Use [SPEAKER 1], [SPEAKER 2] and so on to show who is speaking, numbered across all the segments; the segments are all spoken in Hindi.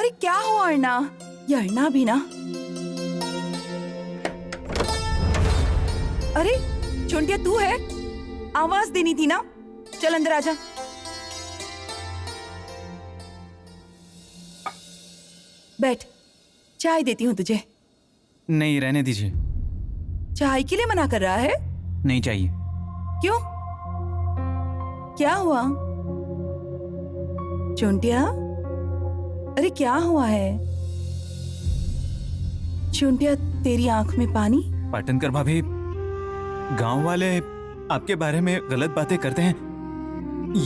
[SPEAKER 1] अरे क्या हुआ अर्णा? ये अर्णा भी ना। अरे चुंटिया तू है? आवाज देनी थी ना। चल अंदर आजा। बैठ, चाय देती हूँ तुझे।
[SPEAKER 2] नहीं, रहने दीजिए।
[SPEAKER 1] चाय के लिए मना कर रहा है?
[SPEAKER 2] नहीं चाहिए।
[SPEAKER 1] क्यों? क्या हुआ चुंटिया? अरे क्या हुआ है चुंटिया? तेरी आंख में पानी?
[SPEAKER 2] पाटनकर भाभी, गांव वाले आपके बारे में गलत बातें करते हैं,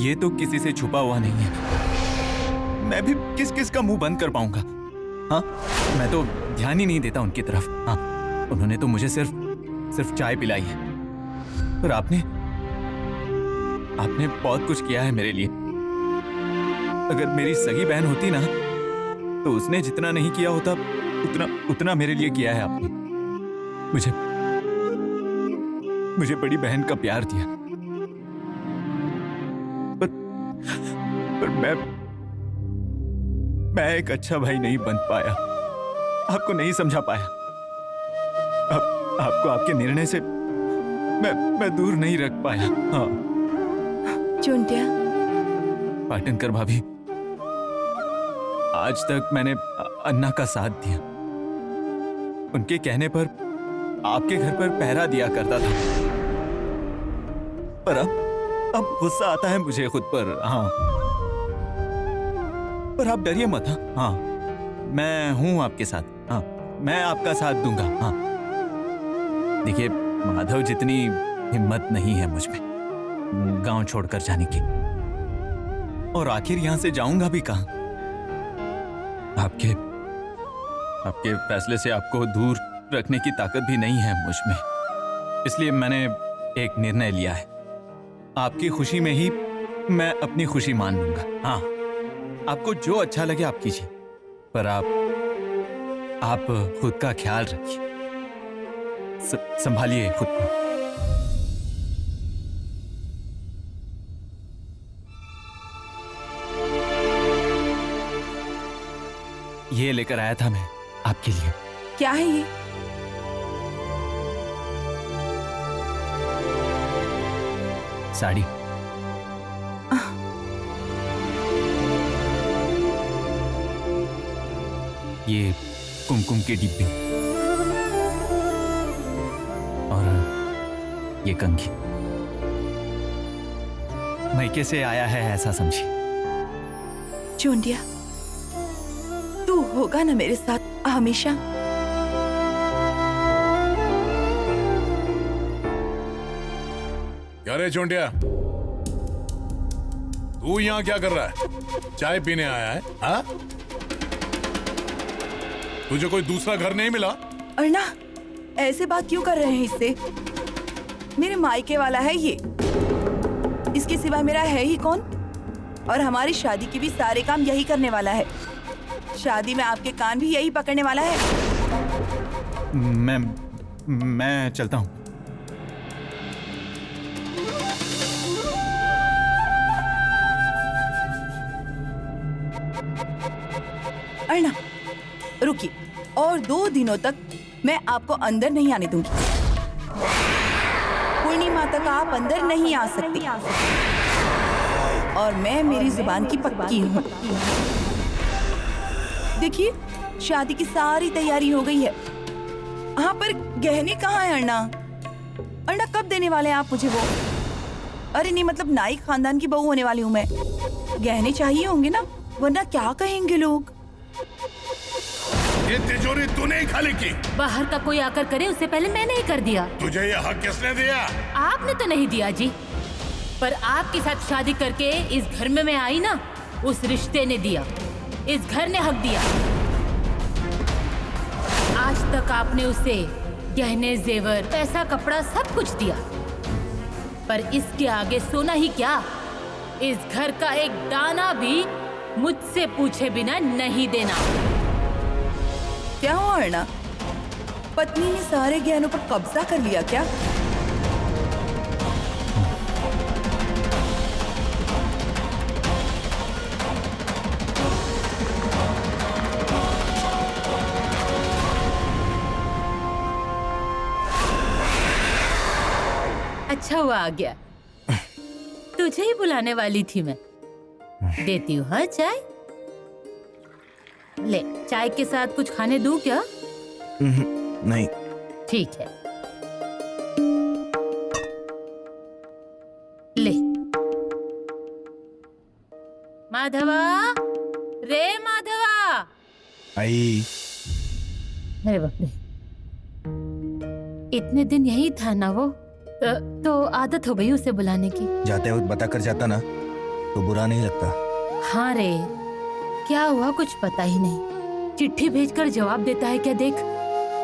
[SPEAKER 2] ये तो किसी से छुपा हुआ नहीं है। मैं भी किस किस का मुंह बंद कर पाऊंगा? हाँ, मैं तो ध्यान ही नहीं देता उनकी तरफ। हाँ, उन्होंने तो मुझे सिर्फ चाय पिलाई है, पर आपने बहुत कुछ किया है मेरे लिए। अगर मेरी सगी बहन होती ना, तो उसने जितना नहीं किया होता उतना मेरे लिए किया है आपने। मुझे बड़ी बहन का प्यार दिया, पर मैं एक अच्छा भाई नहीं बन पाया, आपको नहीं समझा पाया। आपको आपके निर्णय से मैं दूर नहीं रख पाया। हाँ
[SPEAKER 1] चुंटिया।
[SPEAKER 2] पाटनकर भाभी, आज तक मैंने अन्ना का साथ दिया, उनके कहने पर आपके घर पर पहरा दिया करता था, पर अब गुस्सा आता है मुझे खुद पर। हाँ, पर आप डरिए मत। हाँ, मैं हूं आपके साथ। हाँ, मैं आपका साथ दूंगा। हाँ, देखिए, माधव जितनी हिम्मत नहीं है मुझ में गांव छोड़कर जाने की, और आखिर यहां से जाऊंगा भी कहां? आपके फैसले से आपको दूर रखने की ताकत भी नहीं है मुझ में, इसलिए मैंने एक निर्णय लिया है। आपकी खुशी में ही मैं अपनी खुशी मान लूंगा। हाँ, आपको जो अच्छा लगे आप कीजिए, पर आप खुद का ख्याल रखिए, संभालिए खुद को। ये लेकर आया था मैं आपके लिए।
[SPEAKER 1] क्या है ये?
[SPEAKER 2] साड़ी। ये कुमकुम के डिब्बे और ये कंघी। मायके से आया है ऐसा समझिए।
[SPEAKER 1] चुंटिया, तू होगा ना मेरे साथ हमेशा?
[SPEAKER 3] क्या रे चोंटिया, तू यहाँ क्या कर रहा है? चाय पीने आया है? हाँ? तुझे कोई दूसरा घर नहीं मिला?
[SPEAKER 1] अर्णा, ऐसे बात क्यों कर रहे हैं इससे? मेरे मायके वाला है ये, इसके सिवा मेरा है ही कौन? और हमारी शादी की भी सारे काम यही करने वाला है। शादी में आपके कान भी यही पकड़ने वाला है।
[SPEAKER 2] मैं चलता हूँ।
[SPEAKER 1] अर्णा, रुकिए, और 2 दिनों तक मैं आपको अंदर नहीं आने दूंगी। पूर्णिमा तक आप अंदर नहीं आ सकते, और मैं मेरी जुबान की पक्की हूँ। देखिए, शादी की सारी तैयारी हो गई है। हाँ, पर गहने कहाँ हैं अर्णा? अर्णा, कब देने वाले हैं आप मुझे वो? अरे नहीं, मतलब नाई खानदान की बहू होने वाली हूँ मैं, गहने चाहिए होंगे ना, वरना क्या कहेंगे लोग?
[SPEAKER 3] ये तिजोरी तूने ही खाली की?
[SPEAKER 4] बाहर का कोई आकर करे उससे पहले मैंने ही कर दिया।
[SPEAKER 3] तुझे ये हक किसने दिया?
[SPEAKER 4] आपने तो नहीं दिया जी, पर आपके साथ शादी करके इस घर में मैं आई ना, उस रिश्ते ने दिया, इस घर ने हक दिया। आज तक आपने उसे गहने, जेवर, पैसा, कपड़ा सब कुछ दिया, पर इसके आगे सोना ही क्या, इस घर का एक दाना भी मुझसे पूछे बिना नहीं देना।
[SPEAKER 1] क्या हुआ अर्णा? पत्नी ने सारे गहनों पर कब्जा कर लिया क्या?
[SPEAKER 4] अच्छा हुआ आ गया। तुझे ही बुलाने वाली थी मैं। देती हूँ हाँ चाय। ले, चाय के साथ कुछ खाने दूं क्या?
[SPEAKER 5] नहीं।
[SPEAKER 4] ठीक है, ले। माधवा, रे माधवा।
[SPEAKER 5] आई।
[SPEAKER 4] अरे बाप रे, इतने दिन यही था ना वो? तो आदत हो गई उसे बुलाने की।
[SPEAKER 5] जाते वक्त बता कर जाता ना तो बुरा नहीं लगता।
[SPEAKER 4] हाँ रे, क्या हुआ कुछ पता ही नहीं। चिट्ठी भेजकर जवाब देता है क्या देख।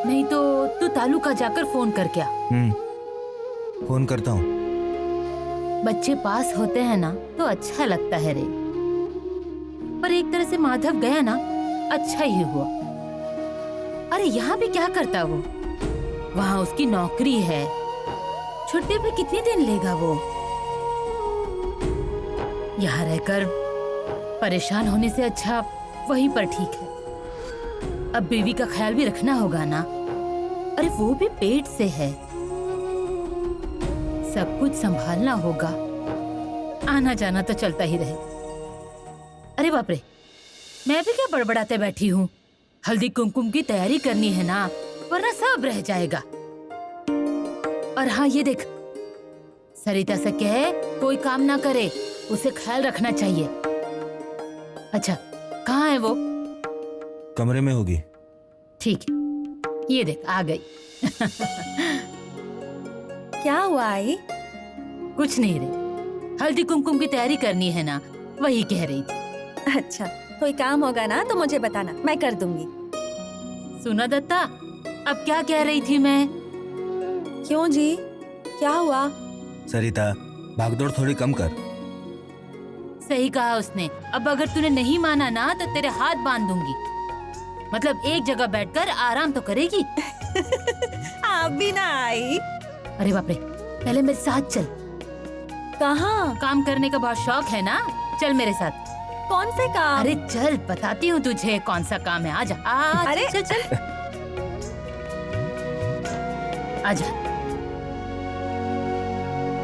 [SPEAKER 4] नहीं तो तू तालुका जाकर फोन कर क्या।
[SPEAKER 5] फोन करता हूँ।
[SPEAKER 4] बच्चे पास होते हैं ना तो अच्छा लगता है रे। पर एक तरह से माधव गया ना, अच्छा ही हुआ। अरे यहाँ भी क्या करता वो? वहाँ उसकी नौकरी है। छुट्टी पे कितने दिन लेगा वो? यहाँ रहकर परेशान होने से अच्छा वहीं पर ठीक है। अब बीवी का ख्याल भी रखना होगा ना। अरे वो भी पेट से है, सब कुछ संभालना होगा। आना जाना तो चलता ही रहे। अरे बाप रे, मैं भी क्या बड़बड़ाते बैठी हूँ। हल्दी कुमकुम की तैयारी करनी है ना, वरना सब रह जाएगा। और हाँ ये देख, सरिता से कह कोई काम ना करे, उसे ख्याल रखना चाहिए। अच्छा, कहाँ है वो?
[SPEAKER 5] कमरे में होगी।
[SPEAKER 4] ठीक है, ये देख आ गई।
[SPEAKER 6] क्या हुआ आई?
[SPEAKER 4] कुछ नहीं रे, हल्दी कुमकुम की तैयारी करनी है ना, वही कह रही थी।
[SPEAKER 6] अच्छा, कोई काम होगा ना तो मुझे बताना, मैं कर दूंगी।
[SPEAKER 4] सुना दत्ता, अब क्या कह रही थी मैं?
[SPEAKER 6] क्यों जी, क्या हुआ?
[SPEAKER 5] सरिता, भागदौड़ थोड़ी कम कर।
[SPEAKER 4] सही कहा उसने। अब अगर तूने नहीं माना ना तो तेरे हाथ बांध दूंगी। मतलब एक जगह बैठकर आराम तो करेगी।
[SPEAKER 6] आप भी ना आई।
[SPEAKER 4] अरे बाप रे, पहले मेरे साथ चल।
[SPEAKER 6] कहाँ?
[SPEAKER 4] काम करने का बहुत शौक है ना, चल मेरे साथ।
[SPEAKER 6] कौन से काम?
[SPEAKER 4] अरे चल, बताती हूँ तुझे कौन सा काम है। आजा, आजा।
[SPEAKER 6] अरे
[SPEAKER 4] चल चल आजा।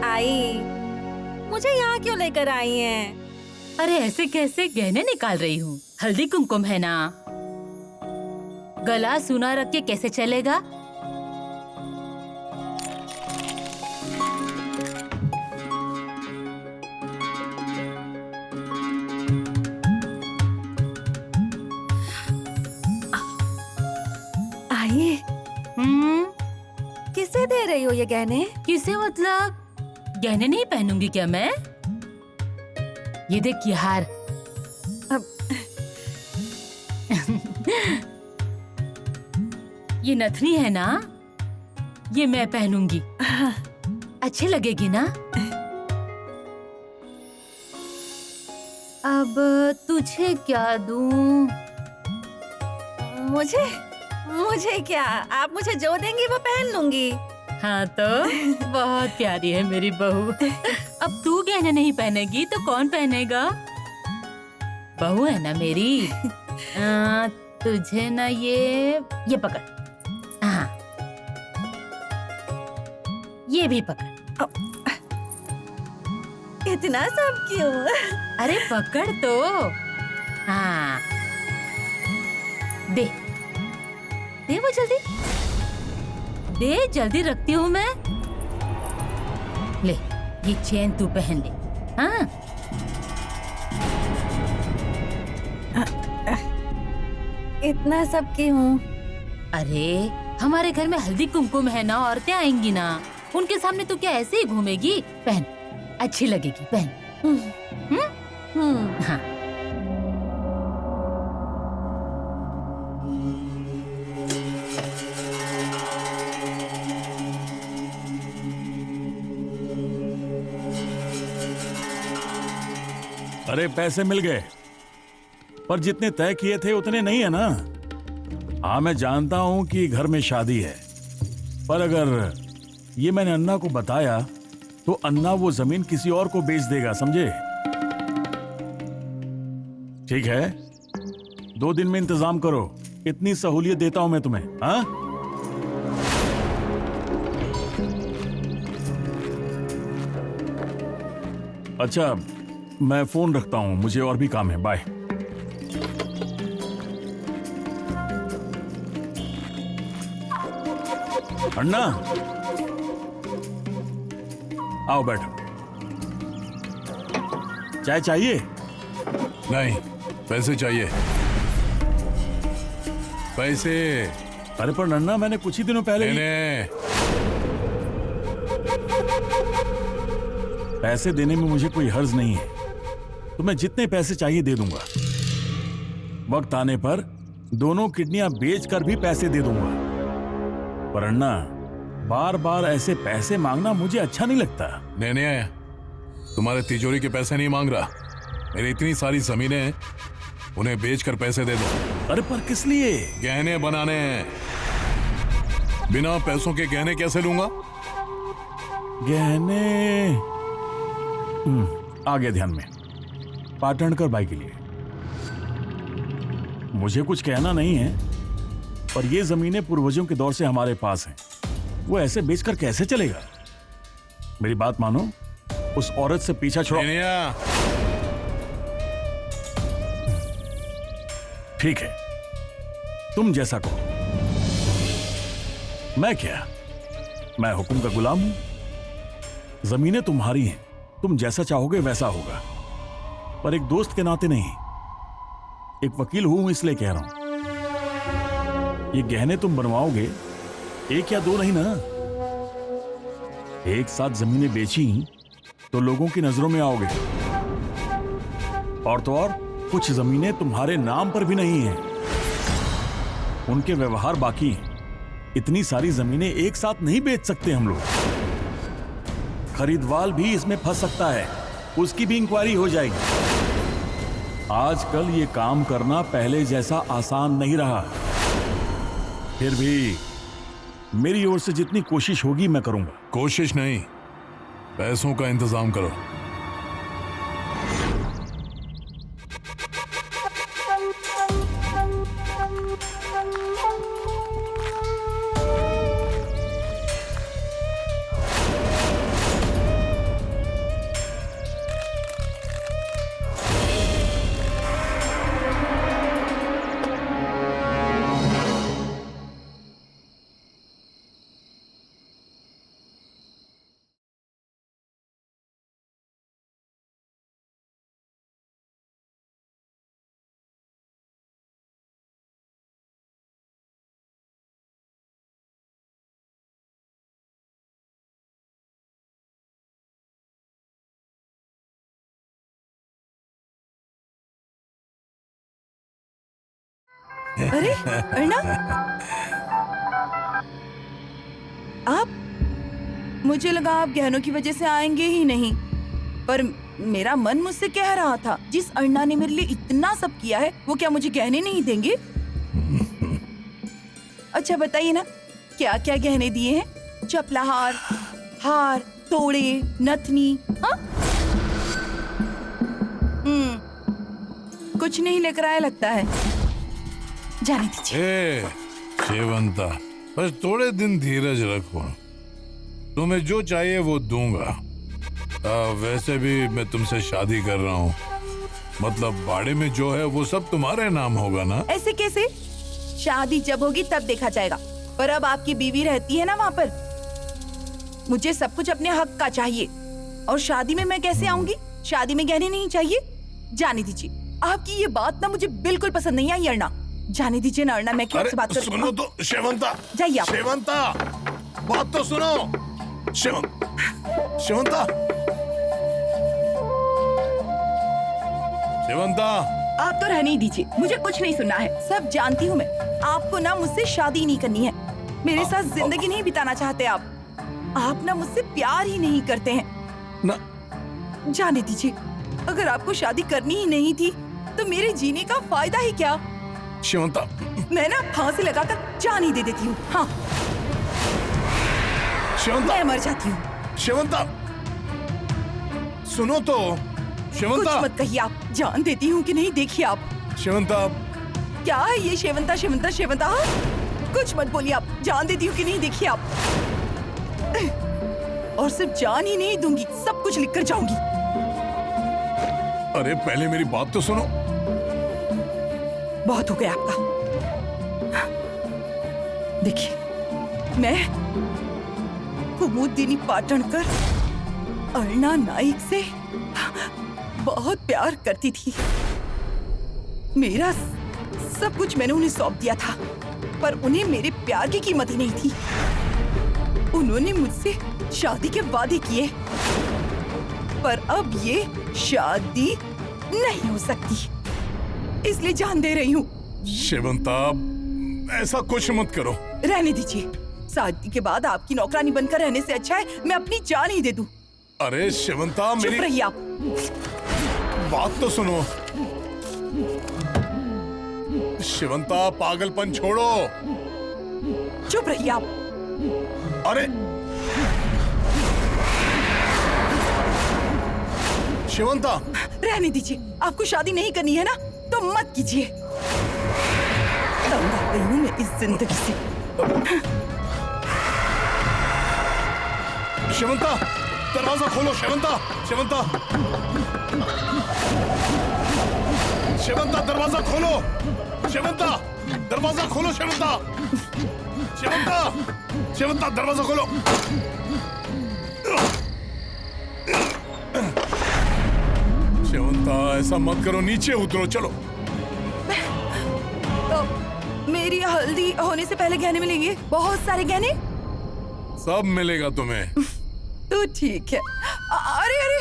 [SPEAKER 6] आई, मुझे यहाँ क्यों लेकर आई हैं?
[SPEAKER 4] अरे ऐसे कैसे गहने निकाल रही हूँ? हल्दी कुमकुम है ना, गला सुना रख के कैसे चलेगा?
[SPEAKER 6] आई, किसे दे रही हो ये गहने?
[SPEAKER 4] किसे मतलब? गहने नहीं पहनूंगी क्या मैं? ये देख ये हार।
[SPEAKER 6] अब
[SPEAKER 4] ये नथनी है ना, ये मैं पहनूंगी। अच्छी लगेगी ना? अब तुझे क्या दूं?
[SPEAKER 6] मुझे क्या, आप मुझे जो देंगी वो पहन लूंगी।
[SPEAKER 4] हाँ तो बहुत प्यारी है मेरी बहू। अब तू गहने नहीं पहनेगी तो कौन पहनेगा? बहू है ना मेरी। तुझे ना ये पकड़। हाँ, ये भी पकड़।
[SPEAKER 6] इतना सब क्यों?
[SPEAKER 4] अरे पकड़ तो। हाँ, दे दे वो जल्दी दे, जल्दी रखती हूँ मैं। ले, ये चेन तू पहन ले। हाँ,
[SPEAKER 6] इतना सब क्यों?
[SPEAKER 4] अरे हमारे घर में हल्दी कुमकुम है ना, औरतें आएंगी ना, उनके सामने तू क्या ऐसे ही घूमेगी? पहन, अच्छी लगेगी, पहन। हाँ।
[SPEAKER 3] अरे पैसे मिल गए, पर जितने तय किए थे उतने नहीं है ना। हाँ मैं जानता हूं कि घर में शादी है, पर अगर ये मैंने अन्ना को बताया तो अन्ना वो जमीन किसी और को बेच देगा, समझे? ठीक है, 2 दिन में इंतजाम करो, इतनी सहूलियत देता हूं मैं तुम्हें। हाँ अच्छा, मैं फोन रखता हूँ, मुझे और भी काम है। बाय। अन्ना, आओ बैठो। चाय चाहिए?
[SPEAKER 7] नहीं, पैसे चाहिए, पैसे।
[SPEAKER 3] अरे पर नन्ना, मैंने कुछ ही दिनों पहले पैसे देने में मुझे कोई हर्ज नहीं है। तुम्हें जितने पैसे चाहिए दे दूंगा। वक्त आने पर दोनों किडनियां बेचकर भी पैसे दे दूंगा। पर अन्ना, बार बार ऐसे पैसे मांगना मुझे अच्छा नहीं लगता।
[SPEAKER 7] नहीं, तुम्हारे तिजोरी के पैसे नहीं मांग रहा। मेरी इतनी सारी जमीनें हैं, उन्हें बेचकर पैसे दे दो।
[SPEAKER 3] अरे पर किस लिए?
[SPEAKER 7] गहने बनाने हैं। बिना पैसों के गहने कैसे लूंगा?
[SPEAKER 3] गहने आ गया ध्यान में। पाटणकर बाई के लिए। मुझे कुछ कहना नहीं है, पर ये जमीनें पूर्वजों के दौर से हमारे पास हैं। वो ऐसे बेचकर कैसे चलेगा? मेरी बात मानो, उस औरत से पीछा छोड़ो। ठीक है, तुम जैसा कहो। मैं क्या, मैं हुक्म का गुलाम हूं। जमीनें तुम्हारी हैं, तुम जैसा चाहोगे वैसा होगा। पर एक दोस्त के नाते नहीं, एक वकील हूं इसलिए कह रहा हूं। ये गहने तुम बनवाओगे, एक या दो नहीं ना, एक साथ जमीनें बेची तो लोगों की नजरों में आओगे। और तो और, कुछ जमीनें तुम्हारे नाम पर भी नहीं हैं, उनके व्यवहार बाकी हैं। इतनी सारी जमीनें एक साथ नहीं बेच सकते हम लोग। खरीदवाल भी इसमें फंस सकता है, उसकी भी इंक्वायरी हो जाएगी। आजकल ये काम करना पहले जैसा आसान नहीं रहा। फिर भी मेरी ओर से जितनी कोशिश होगी मैं करूंगा।
[SPEAKER 7] कोशिश नहीं, पैसों का इंतजाम करो।
[SPEAKER 1] अरे अर्णा, आप, मुझे लगा आप गहनों की वजह से आएंगे ही नहीं, पर मेरा मन मुझसे कह रहा था, जिस अर्णा ने मेरे लिए इतना सब किया है, वो क्या मुझे गहने नहीं देंगे? अच्छा बताइए ना, क्या क्या गहने दिए हैं? चपलाहार, हार, तोड़े, नथनी। हाँ? कुछ नहीं लेकर आया लगता है। जाने दीजिए।
[SPEAKER 7] शेवंता, बस थोड़े दिन धीरज रखो, तुम्हें जो चाहिए वो दूंगा। वैसे भी मैं तुमसे शादी कर रहा हूँ, मतलब बाड़े में जो है वो सब तुम्हारे नाम होगा ना।
[SPEAKER 1] ऐसे कैसे? शादी जब होगी तब देखा जाएगा, पर अब आपकी बीवी रहती है ना वहाँ पर। मुझे सब कुछ अपने हक का चाहिए, और शादी में मैं कैसे आऊंगी? शादी में गहने नहीं चाहिए? जाने दीजिए। आपकी ये बात ना मुझे बिल्कुल पसंद नहीं आई अर्णा। जाने दीजिए ना अर्णा, मैं क्या बात कर।
[SPEAKER 7] सुनो तो शेवंता,
[SPEAKER 1] जाइए आप।
[SPEAKER 7] शेवंता, बात तो सुनो। शेवंता, शेवंता,
[SPEAKER 1] आप तो रहने ही दीजिए, मुझे कुछ नहीं सुनना है। सब जानती हूँ मैं, आपको ना मुझसे शादी नहीं करनी है, मेरे साथ जिंदगी नहीं बिताना चाहते आप ना मुझसे प्यार ही नहीं करते हैं
[SPEAKER 7] ना।
[SPEAKER 1] जाने दीजिए, अगर आपको शादी करनी ही नहीं थी तो मेरे जीने का फायदा ही क्या?
[SPEAKER 7] शेवंता,
[SPEAKER 1] मैं ना फांसी लगाकर जान ही दे देती हूँ। हाँ,
[SPEAKER 7] शेवंता,
[SPEAKER 1] मैं मर जाती हूँ।
[SPEAKER 7] शेवंता, सुनो तो। शेवंता,
[SPEAKER 1] कुछ मत कहिए आप। जान देती हूँ कि नहीं देखिए आप।
[SPEAKER 7] शेवंता,
[SPEAKER 1] क्या है ये शेवंता शेवंता शेवंता? कुछ मत बोलिए आप। जान देती हूँ कि नहीं देखिए आप। और सिर्फ जान ही नहीं दूंगी, सब कुछ लिख कर जाऊंगी।
[SPEAKER 7] अरे पहले मेरी बात तो सुनो।
[SPEAKER 1] बहुत हो गया आपका। देखिए, मैं कुमुदिनी पाटणकर अर्णा नाइक से बहुत प्यार करती थी। मेरा सब कुछ मैंने उन्हें सौंप दिया था, पर उन्हें मेरे प्यार की कीमत ही नहीं थी। उन्होंने मुझसे शादी के वादे किए, पर अब ये शादी नहीं हो सकती, इसलिए जान दे रही हूँ।
[SPEAKER 7] शिवंता, ऐसा कुछ मत करो।
[SPEAKER 1] रहने दीजिए। शादी के बाद आपकी नौकरानी बनकर रहने से अच्छा है मैं अपनी जान ही दे दूं।
[SPEAKER 7] अरे शिवंता,
[SPEAKER 1] चुप
[SPEAKER 7] मेरी
[SPEAKER 1] रहिए आप।
[SPEAKER 7] बात तो सुनो। शिवंता, पागलपन छोड़ो।
[SPEAKER 1] चुप रहिए आप।
[SPEAKER 7] अरे शिवंता,
[SPEAKER 1] रहने दीजिए। आपको शादी नहीं करनी है ना, तो मत कीजिए। तंग आ गई हूं मैं इस जिंदगी से।
[SPEAKER 7] शिवंता, दरवाजा खोलो। शिवंता, शिवंता, शिवंता, दरवाजा खोलो। शिवंता, दरवाजा खोलो। शिवंता, शिवंता, शिवंता, दरवाजा खोलो। शिवंता, ऐसा मत करो, नीचे उतरो। चलो।
[SPEAKER 1] तो मेरी हल्दी होने से पहले गहने मिलेंगे, बहुत सारे गहने।
[SPEAKER 7] सब मिलेगा तुम्हें।
[SPEAKER 1] तो ठीक है। अरे अरे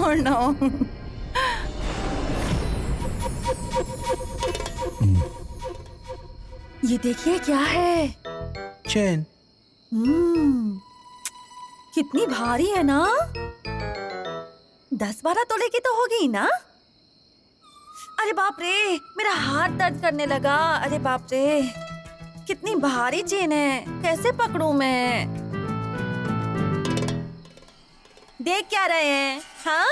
[SPEAKER 1] अर्णा,
[SPEAKER 6] ये देखिए क्या है।
[SPEAKER 5] चैन।
[SPEAKER 6] कितनी भारी है ना। 10-12 तोले की तो होगी ना। अरे बाप रे, मेरा हाथ दर्द करने लगा। अरे बाप रे, कितनी भारी चेन है, कैसे पकड़ूं मैं। देख क्या रहे हैं? हाँ,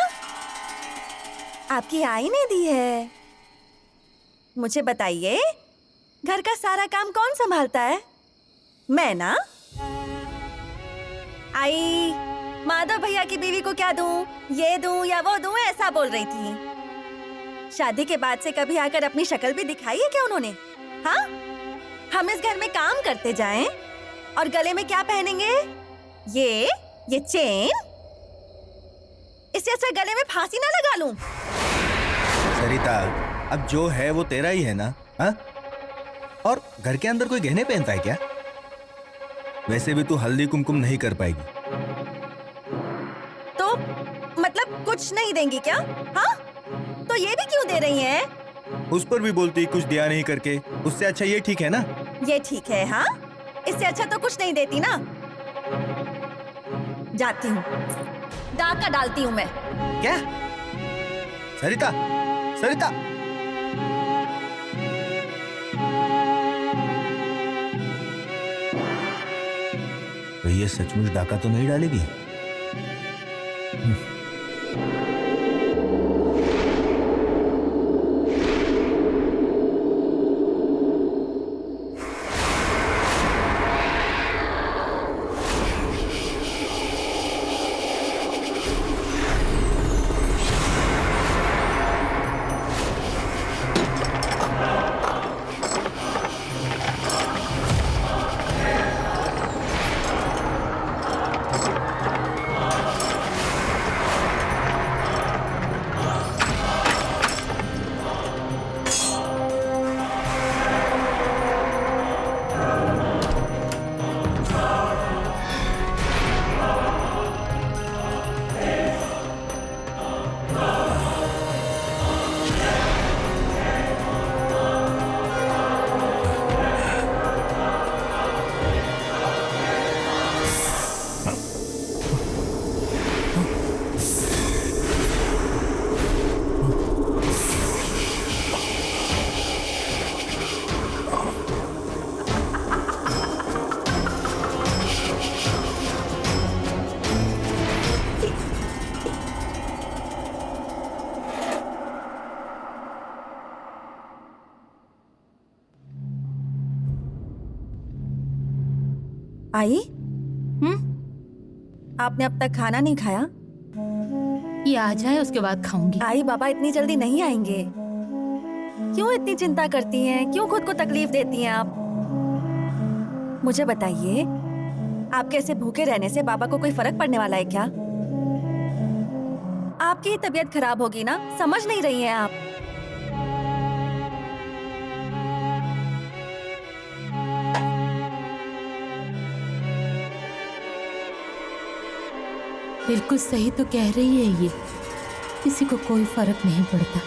[SPEAKER 6] आपकी आई ने दी है। मुझे बताइए, घर का सारा काम कौन संभालता है? मैं ना। आई माधव भैया की बीवी को क्या दूं, ये दूं या वो दूं, ऐसा बोल रही थी। शादी के बाद से कभी आकर अपनी शक्ल भी दिखाई है क्या उन्होंने? हाँ, हम इस घर में काम करते जाएं और गले में क्या पहनेंगे? ये चेन। इससे अच्छा गले में फांसी ना लगा लूं।
[SPEAKER 5] सरिता, अब जो है वो तेरा ही है ना? हाँ? और घर के अंदर कोई गहने पहनता है क्या? वैसे भी तू हल्दी कुमकुम नहीं कर पाएगी।
[SPEAKER 6] तो मतलब कुछ नहीं देंगी क्या? हाँ, तो ये भी क्यों दे रही हैं?
[SPEAKER 5] उस पर भी बोलती कुछ दिया नहीं करके। उससे अच्छा ये ठीक है ना?
[SPEAKER 6] ये ठीक है। हाँ, इससे अच्छा तो कुछ नहीं देती ना। जाती हूँ, डाका डालती हूँ मैं।
[SPEAKER 5] क्या? सरिता, सरिता, तो ये सचमुच डाका तो नहीं डालेगी?
[SPEAKER 6] आई, आपने अब तक खाना नहीं खाया?
[SPEAKER 4] ये आ जाए उसके बाद खाऊंगी।
[SPEAKER 6] आई बाबा इतनी जल्दी नहीं आएंगे। क्यों इतनी चिंता करती हैं? क्यों खुद को तकलीफ देती हैं आप? मुझे बताइए, आपके ऐसे भूखे रहने से बाबा को कोई फर्क पड़ने वाला है क्या? आपकी ही तबीयत खराब होगी ना, समझ नहीं रही हैं आप।
[SPEAKER 4] बिल्कुल सही तो कह रही है ये, किसी को कोई फर्क नहीं पड़ता।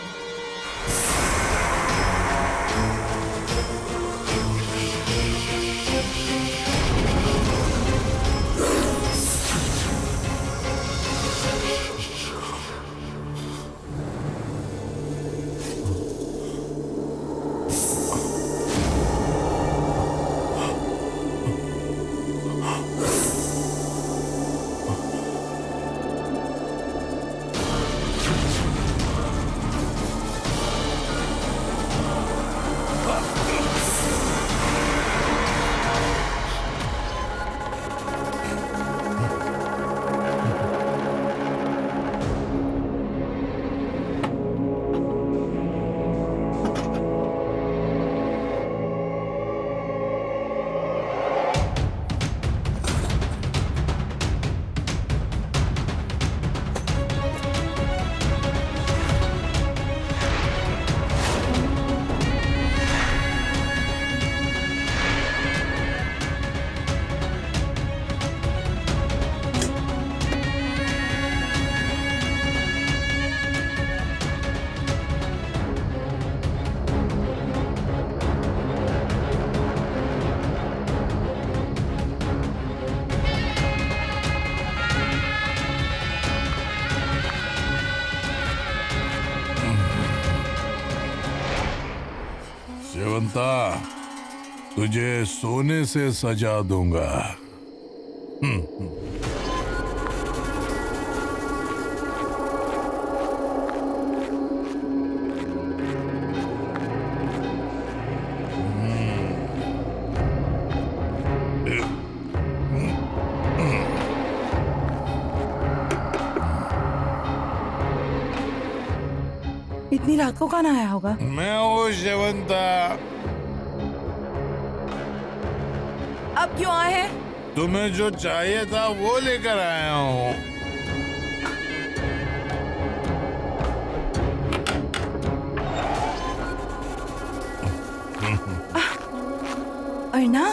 [SPEAKER 7] शेवंता, तुझे सोने से सजा दूंगा।
[SPEAKER 1] इतनी रात को कौन आया होगा?
[SPEAKER 7] मैं हूँ शेवंता।
[SPEAKER 1] अब क्यों आए हैं?
[SPEAKER 7] तुम्हें जो चाहिए था वो लेकर आया हूँ।
[SPEAKER 1] अर्ना,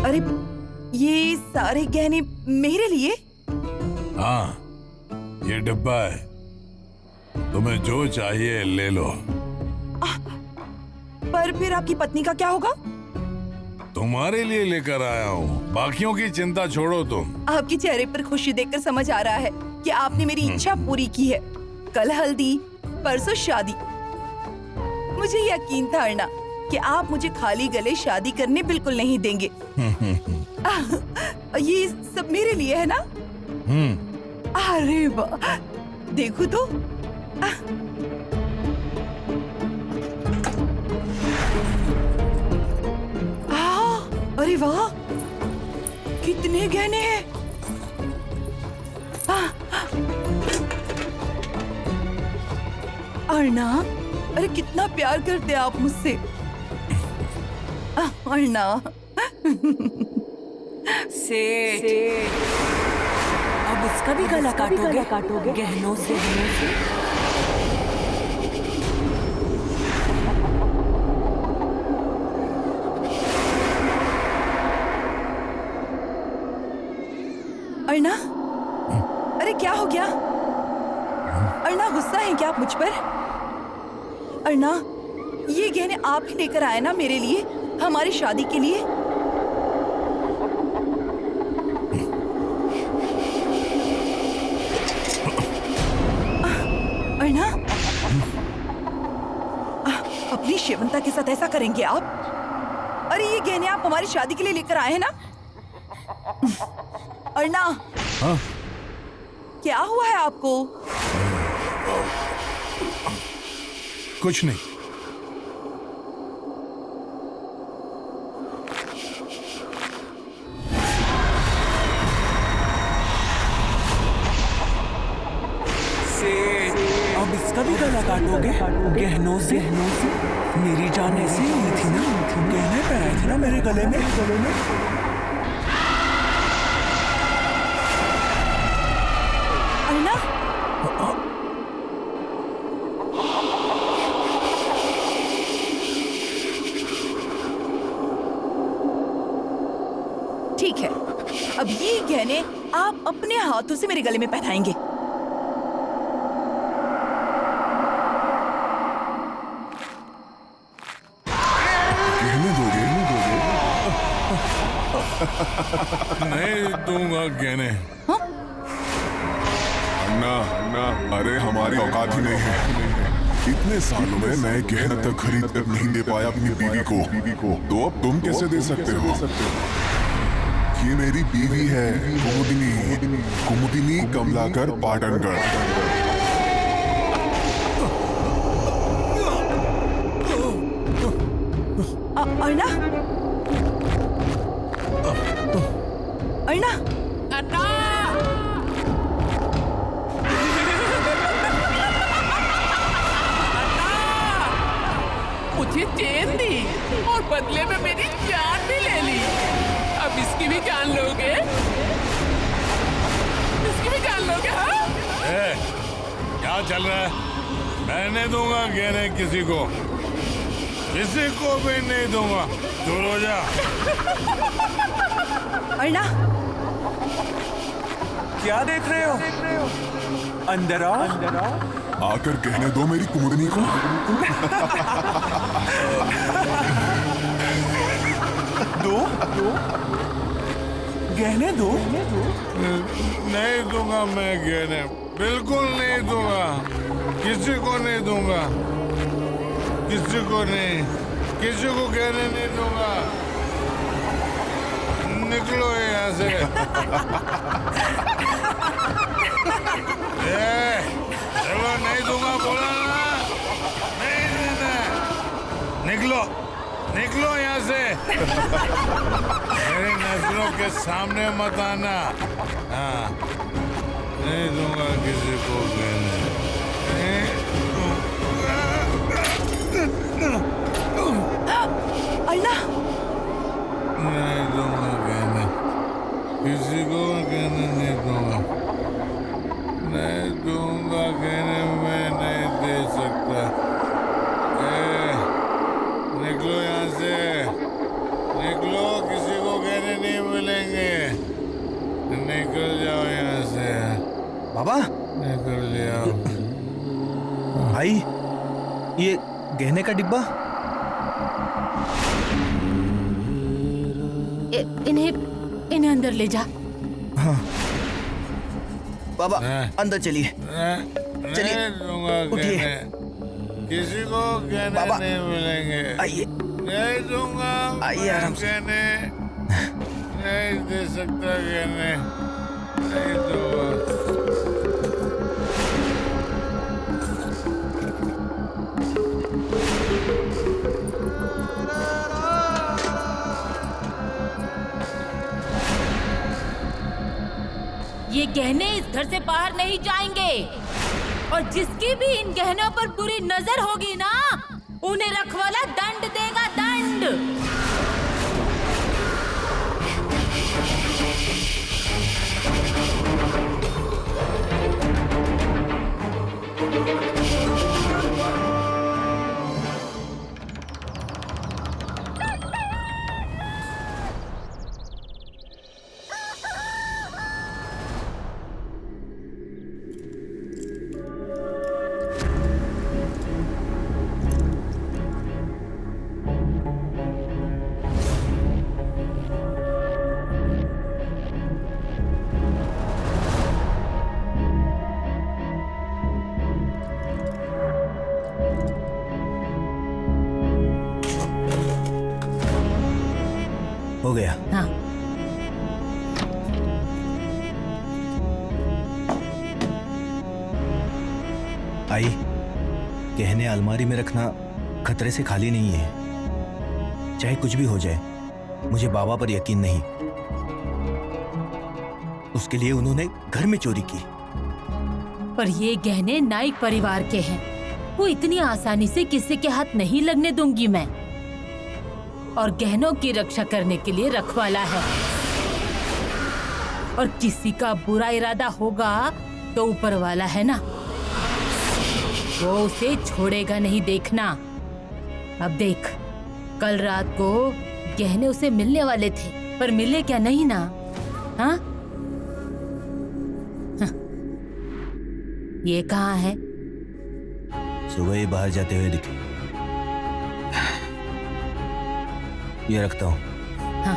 [SPEAKER 1] अरे ये सारे गहने मेरे लिए?
[SPEAKER 7] हाँ, ये डिब्बा है, तुम्हें जो चाहिए ले लो।
[SPEAKER 1] पर फिर आपकी पत्नी का क्या होगा?
[SPEAKER 7] तुम्हारे लिए लेकर आया हूँ, बाकियों की चिंता छोड़ो तुम।
[SPEAKER 1] आपके चेहरे पर खुशी देखकर समझ आ रहा है कि आपने मेरी इच्छा पूरी की है। कल हल्दी, परसों शादी। मुझे यकीन था अर्ना कि आप मुझे खाली गले शादी करने बिल्कुल नहीं देंगे। ये सब मेरे लिए है ना? अरे वाह, देखो तो। अरे वाह, कितने गहने हैं। अर्ना, अरे कितना प्यार करते आप मुझसे। अर्ना।
[SPEAKER 8] सेठ, अब इसका भी गला काटोगे गहनों से।
[SPEAKER 1] अर्ना, अरे क्या हो गया? अर्ना, गुस्सा है क्या आप मुझ पर? अर्ना, ये गहने आप ही लेकर आए ना मेरे लिए, हमारी शादी के लिए? अर्ना, अपनी शेवंता के साथ ऐसा करेंगे आप? अरे ये गहने आप हमारी शादी के लिए लेकर आए हैं ना? अर्ना,
[SPEAKER 7] हाँ?
[SPEAKER 1] क्या हुआ है आपको?
[SPEAKER 7] कुछ नहीं।
[SPEAKER 9] इसका भी गला काटोगे गहनों से? मेरी जान ऐसी हुई थी ना, गहने पहनाए थे ना मेरे गले में।
[SPEAKER 1] अर्णा, ठीक है, अब ये गहने आप अपने हाथों से मेरे गले में पहनाएंगे।
[SPEAKER 7] नहीं दूंगा गहने।
[SPEAKER 10] अन्ना, अरे हमारी औकात ही नहीं है। इतने सालों में मैं गहना तक खरीद कर नहीं दे पाया अपनी बीवी को, तो अब तुम कैसे दे सकते हो? ये मेरी बीवी है, कुमुदिनी कमलाकर पाटनगढ़।
[SPEAKER 1] अर्णा, अर्णा,
[SPEAKER 11] मुझे चैन दी और बदले में मेरी जान भी ले ली। अब इसकी भी जान लोगे? इसकी भी जान लोगे? हाँ?
[SPEAKER 7] क्या चल रहा है? मैं नहीं दूंगा गहने किसी को भी नहीं दूंगा। दूर हो जा।
[SPEAKER 1] अर्णा,
[SPEAKER 9] क्या देख रहे हो? अंदर आओ।
[SPEAKER 10] आकर कहने दो मेरी कुमुदिनी को।
[SPEAKER 9] दो गहने दो।
[SPEAKER 7] नहीं दूंगा मैं गहने, बिल्कुल नहीं दूंगा, किसी को नहीं दूंगा, किसी को नहीं, किसी को गहने नहीं दूंगा। निकलो यहाँ से। चलो, नहीं दूंगा बोला ना, नहीं देना। निकलो यहाँ से। मेरी नजरों के सामने मत आना। हाँ, नहीं दूंगा किसी को गहने।
[SPEAKER 1] अर्णा,
[SPEAKER 7] नहीं दूंगा गहने, किसी को गहने नहीं दूंगा। नहीं दूंगा गहने, मैं नहीं दे सकता। निकलो यहाँ से, निकलो, किसी को गहने नहीं मिलेंगे। निकल जाओ यहाँ से।
[SPEAKER 5] बाबा,
[SPEAKER 7] निकल जाओ।
[SPEAKER 5] भाई, ये गहने का डिब्बा।
[SPEAKER 4] इन्हें अंदर ले जा।
[SPEAKER 5] हाँ बाबा,
[SPEAKER 7] हाँ।
[SPEAKER 5] अंदर चलिए। चलिए,
[SPEAKER 7] नहीं दूंगा
[SPEAKER 5] उठिए।
[SPEAKER 7] गहने, किसी को गहने
[SPEAKER 5] बाबा,
[SPEAKER 7] नहीं मिलेंगे।
[SPEAKER 5] आइए,
[SPEAKER 7] नहीं दूंगा।
[SPEAKER 5] आइए आराम से।
[SPEAKER 7] गहने नहीं दे सकता, गहने नहीं दूंगा।
[SPEAKER 4] ये गहने इस घर से बाहर नहीं जाएंगे, और जिसकी भी इन गहनों पर बुरी नजर होगी ना, उन्हें रखवाला दंड देगा, दंड।
[SPEAKER 5] हो गया।
[SPEAKER 4] हाँ,
[SPEAKER 5] आई, गहने अलमारी में रखना खतरे से खाली नहीं है। चाहे कुछ भी हो जाए, मुझे बाबा पर यकीन नहीं। उसके लिए उन्होंने घर में चोरी की।
[SPEAKER 4] पर ये गहने नाइक परिवार के हैं। वो इतनी आसानी से किसी के हाथ नहीं लगने दूंगी मैं। और गहनों की रक्षा करने के लिए रखवाला है, और किसी का बुरा इरादा होगा तो ऊपर वाला है ना, वो उसे छोड़ेगा नहीं, देखना। अब देख, कल रात को गहने उसे मिलने वाले थे, पर मिले क्या नहीं ना? हाँ? ये कहाँ है?
[SPEAKER 5] सुबह ही बाहर जाते हुए दिखे। ये रखता हूँ।
[SPEAKER 4] हाँ।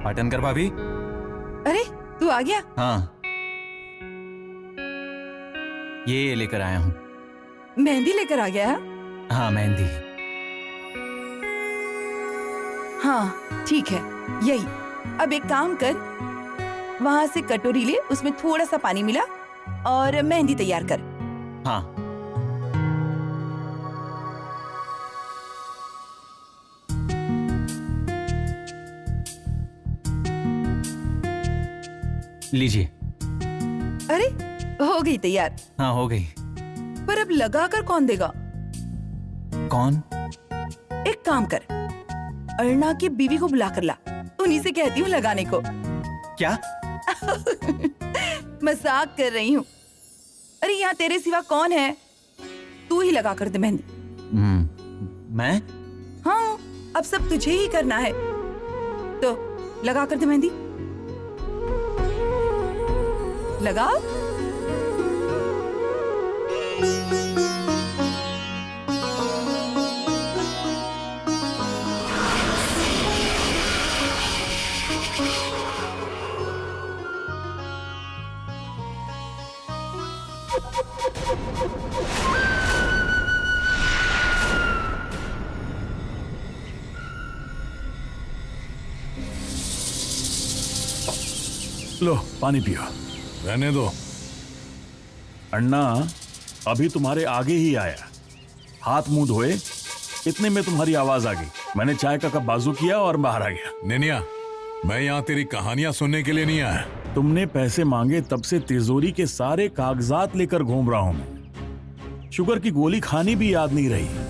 [SPEAKER 2] पाटनकर भाभी।
[SPEAKER 1] अरे तू आ गया?
[SPEAKER 2] हाँ, ये लेकर आया हूँ।
[SPEAKER 1] मेहंदी लेकर आ गया?
[SPEAKER 2] हाँ, मेहंदी।
[SPEAKER 1] हाँ ठीक है, यही। अब एक काम कर, वहां से कटोरी ले, उसमें थोड़ा सा पानी मिला और मेहंदी तैयार कर।
[SPEAKER 2] हाँ। लीजिए।
[SPEAKER 1] अरे हो गई तैयार।
[SPEAKER 2] हाँ, हो गई।
[SPEAKER 1] पर अब लगा कर कौन देगा?
[SPEAKER 2] कौन?
[SPEAKER 1] एक काम कर, अर्णा की बीवी को बुला कर ला, उन्हीं से कहती हूँ लगाने को।
[SPEAKER 2] क्या?
[SPEAKER 1] मजाक कर रही हूँ। अरे यहाँ तेरे सिवा कौन है? तू ही लगा कर दे मेहंदी।
[SPEAKER 2] मैं?
[SPEAKER 1] हाँ, अब सब तुझे ही करना है, तो लगा कर दे मेहंदी। लगा।
[SPEAKER 3] लो पानी पियो।
[SPEAKER 7] रहने दो।
[SPEAKER 3] अन्ना अभी तुम्हारे आगे ही आया, हाथ मुंह धोए, इतने में तुम्हारी आवाज आ गई। मैंने चाय का कप बाजू किया और बाहर आ गया।
[SPEAKER 7] निनिया, मैं यहाँ तेरी कहानियां सुनने के लिए नहीं आया।
[SPEAKER 3] तुमने पैसे मांगे तब से तिजोरी के सारे कागजात लेकर घूम रहा हूं मैं। शुगर की गोली खानी भी याद नहीं रही।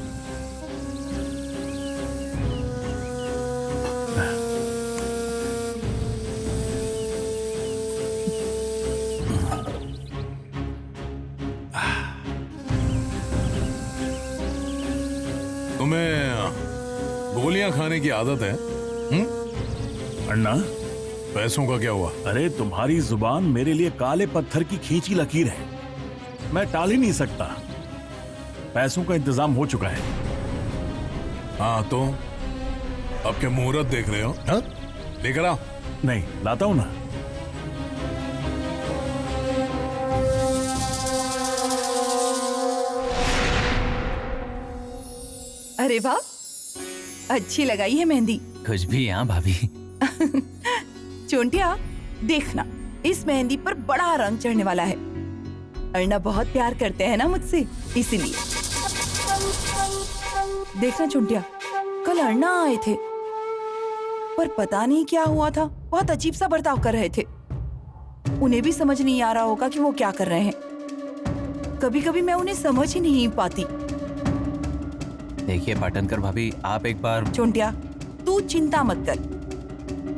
[SPEAKER 7] तुम्हें गोलियां खाने की आदत है?
[SPEAKER 3] अन्ना,
[SPEAKER 7] पैसों का क्या हुआ?
[SPEAKER 3] अरे तुम्हारी जुबान मेरे लिए काले पत्थर की खींची लकीर है, मैं टाल ही नहीं सकता। पैसों का इंतजाम हो चुका है।
[SPEAKER 7] हाँ तो अब क्या मुहूर्त देख रहे हो? लेकर आओ।
[SPEAKER 3] नहीं, लाता हूं ना।
[SPEAKER 1] अरे वाह, अच्छी लगाई है मेहंदी।
[SPEAKER 2] कुछ भी। हाँ भाभी।
[SPEAKER 1] चोंटिया, देखना, इस मेहंदी पर बड़ा रंग चढ़ने वाला है। अर्णा बहुत प्यार करते हैं ना मुझसे, इसीलिए। देखना चोंटिया, कल अर्णा आए थे, पर पता नहीं क्या हुआ था, बहुत अजीब सा बर्ताव कर रहे थे। उन्हें भी समझ नहीं आ रहा होगा कि वो क्या कर रहे हैं। कभी कभी मैं उन्हें समझ ही नहीं पाती।
[SPEAKER 2] देखिए पाटनकर भाभी, आप एक बार।
[SPEAKER 1] चोंटिया, तू चिंता मत कर,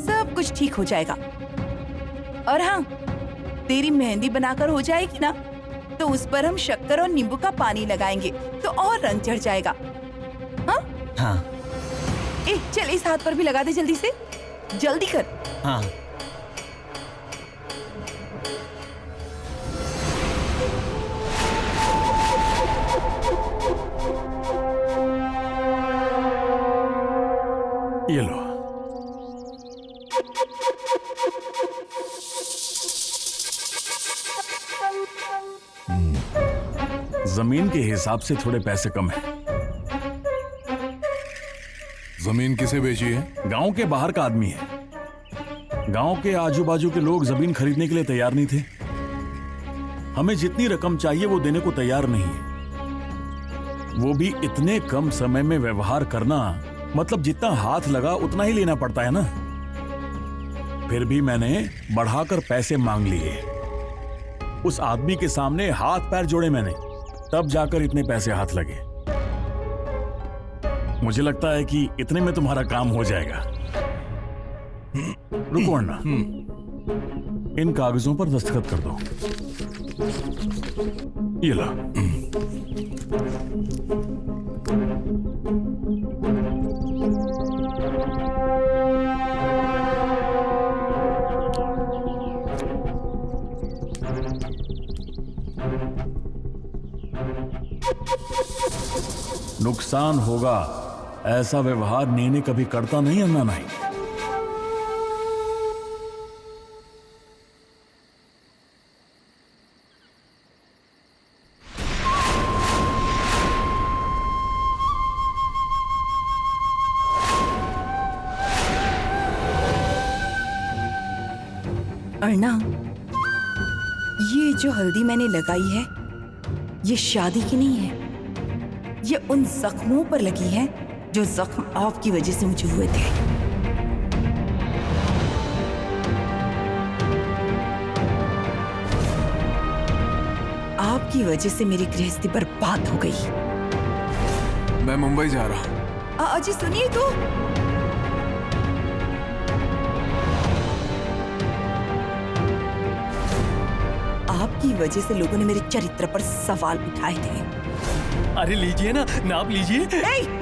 [SPEAKER 1] सब कुछ ठीक हो जाएगा। और हाँ, तेरी मेहंदी बनाकर हो जाएगी ना, तो उस पर हम शक्कर और नींबू का पानी लगाएंगे, तो और रंग चढ़ जाएगा। हाँ?
[SPEAKER 2] हाँ।
[SPEAKER 1] ए, चल इस हाथ पर भी लगा दे जल्दी से, जल्दी कर।
[SPEAKER 2] हाँ।
[SPEAKER 3] ये लो। जमीन के हिसाब से थोड़े पैसे कम है।
[SPEAKER 7] जमीन किसे बेची है?
[SPEAKER 3] गांव के बाहर का आदमी है। गांव के आजू बाजू के लोग जमीन खरीदने के लिए तैयार नहीं थे। हमें जितनी रकम चाहिए वो देने को तैयार नहीं है, वो भी इतने कम समय में व्यवहार करना मतलब जितना हाथ लगा उतना ही लेना पड़ता है ना। फिर भी मैंने बढ़ाकर पैसे मांग लिए। उस आदमी के सामने हाथ पैर जोड़े मैंने, तब जाकर इतने पैसे हाथ लगे। मुझे लगता है कि इतने में तुम्हारा काम हो जाएगा। रुको अन्ना, इन कागजों पर दस्तखत कर दो। ये ला। नुकसान होगा ऐसा व्यवहार नेने कभी करता नहीं अन्ना नहीं।
[SPEAKER 1] अर्ना, ये जो हल्दी मैंने लगाई है ये शादी की नहीं है, ये उन जख्मों पर लगी है जो जख्म आपकी वजह से मुझे हुए थे। आपकी वजह से मेरी गृहस्थी बर्बाद हो गई।
[SPEAKER 12] मैं मुंबई जा रहा।
[SPEAKER 1] अजी सुनिए तो, आपकी वजह से लोगों ने मेरे चरित्र पर सवाल उठाए थे।
[SPEAKER 13] अरे लीजिए ना, नाप लीजिए।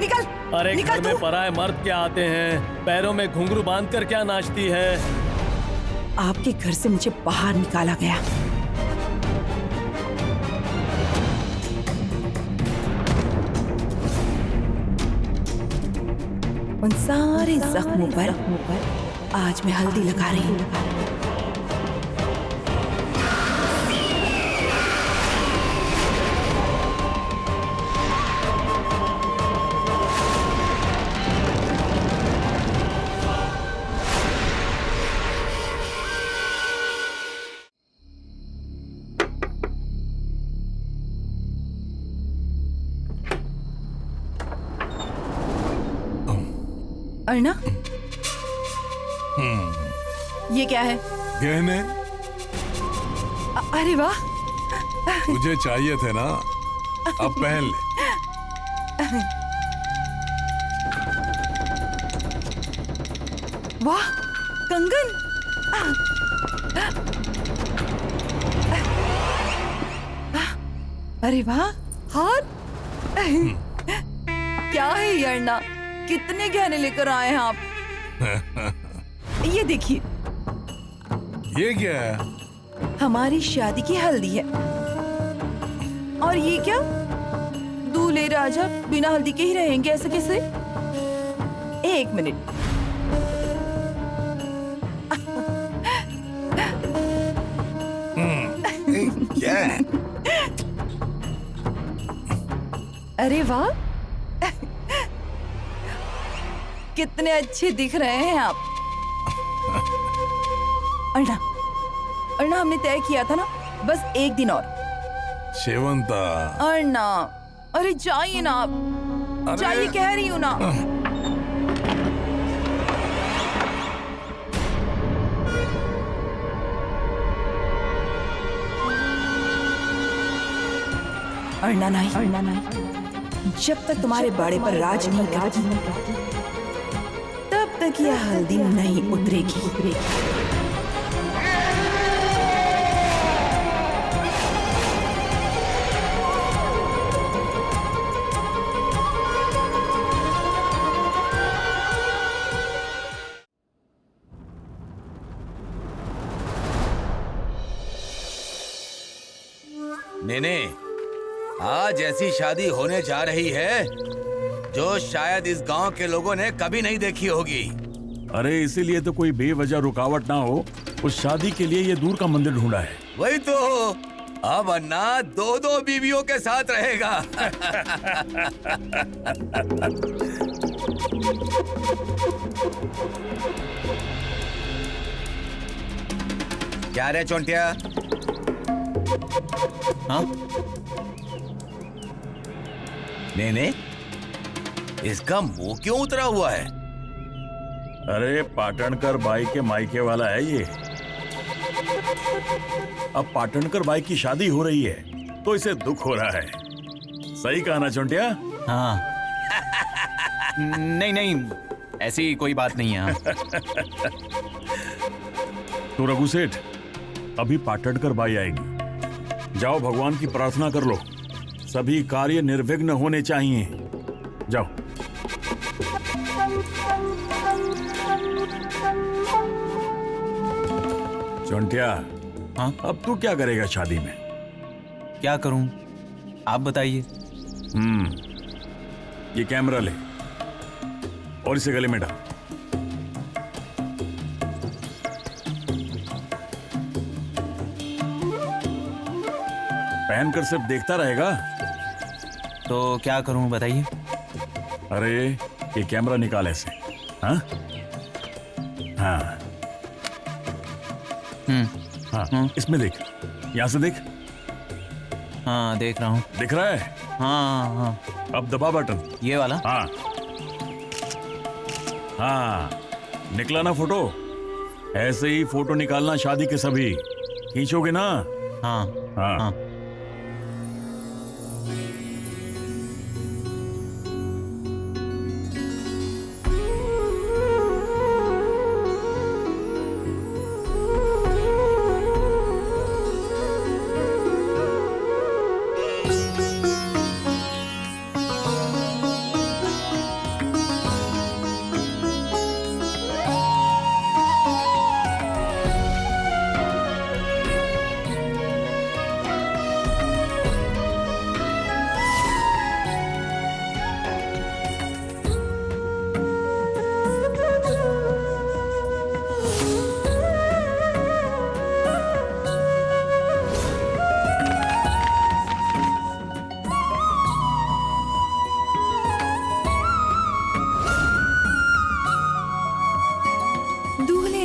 [SPEAKER 1] निकल।
[SPEAKER 13] अरे
[SPEAKER 1] निकल
[SPEAKER 13] घर में पराए मर्द क्या आते हैं, पैरों में घुंघरू बांधकर क्या नाचती है।
[SPEAKER 1] आपके घर से मुझे बाहर निकाला गया। उन सारे जख्मों पर आज मैं हल्दी लगा रही हूँ। अर्ना, ये क्या है?
[SPEAKER 7] गहने।
[SPEAKER 1] अरे वाह,
[SPEAKER 7] मुझे चाहिए थे ना, अब पहन ले।
[SPEAKER 1] वाह, कंगन। अरे वाह, हार। क्या है ये अर्ना, कितने गहने लेकर आए हैं आप? ये देखिए।
[SPEAKER 7] ये क्या है?
[SPEAKER 1] हमारी शादी की हल्दी है। और ये क्या? दूल्हे राजा बिना हल्दी के ही रहेंगे, ऐसे कैसे? एक मिनट।
[SPEAKER 5] क्या है?
[SPEAKER 1] अरे वाह, कितने अच्छे दिख रहे हैं आप। अर्ना, अर्ना, हमने तय किया था ना, बस एक दिन और।
[SPEAKER 7] शेवंता।
[SPEAKER 1] अर्ना, अरे जाइए ना आप, जाइए कह रही हूँ ना। अर्ना नहीं, अर्ना नहीं, जब तक तुम्हारे बाड़े पर राज नहीं करती तब तक यह हल्दी नहीं उतरेगी।
[SPEAKER 14] नेने, आज ऐसी शादी होने जा रही है जो शायद इस गांव के लोगों ने कभी नहीं देखी होगी।
[SPEAKER 3] अरे इसीलिए तो कोई बेवजह रुकावट ना हो, उस शादी के लिए ये दूर का मंदिर ढूंढा है।
[SPEAKER 14] वही तो, अब अन्ना 2-2 बीवियों के साथ रहेगा। क्या रे चोंटिया?
[SPEAKER 2] हाँ?
[SPEAKER 14] नहीं, इसका मुंह क्यों उतरा हुआ है?
[SPEAKER 3] अरे पाटणकर बाई के मायके वाला है ये। अब पाटणकर बाई की शादी हो रही है तो इसे दुख हो रहा है। सही कहा ना चोंटिया?
[SPEAKER 2] हाँ। नहीं, ऐसी कोई बात नहीं है।
[SPEAKER 3] तो रघु सेठ, अभी पाटणकर बाई आएगी। जाओ भगवान की प्रार्थना कर लो, सभी कार्य निर्विघ्न होने चाहिए। जाओ। चोंटिया,
[SPEAKER 2] हाँ?
[SPEAKER 3] अब तू क्या करेगा शादी में?
[SPEAKER 2] क्या करूं, आप बताइए।
[SPEAKER 3] ये कैमरा ले और इसे गले में डाल। पहनकर सिर्फ देखता रहेगा
[SPEAKER 2] तो क्या करूं बताइए।
[SPEAKER 3] अरे ये कैमरा निकाल ऐसे। हाँ हाँ हाँ, इसमें देख, यहां से देख।
[SPEAKER 2] हाँ देख रहा हूँ।
[SPEAKER 3] दिख रहा है?
[SPEAKER 2] हाँ।
[SPEAKER 3] अब दबा बटन,
[SPEAKER 2] ये वाला।
[SPEAKER 3] हाँ, निकला ना फोटो? ऐसे ही फोटो निकालना शादी के सभी। खींचोगे ना? हाँ।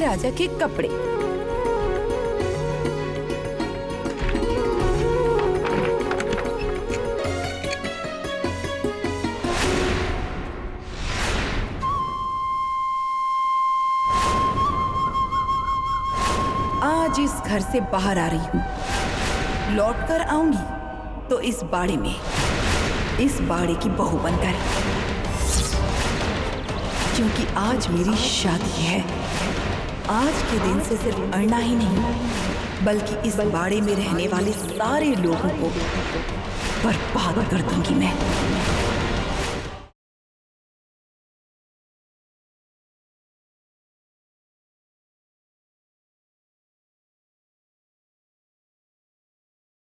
[SPEAKER 1] राजा के कपड़े। आज इस घर से बाहर आ रही हूँ, लौट कर आऊंगी तो इस बाड़े में, इस बाड़े की बहू बनकर, क्योंकि आज मेरी शादी है। आज के दिन से सिर्फ अरना ही नहीं बल्कि इस बाड़े में रहने वाले सारे लोगों को बर्बाद कर दूंगी मैं।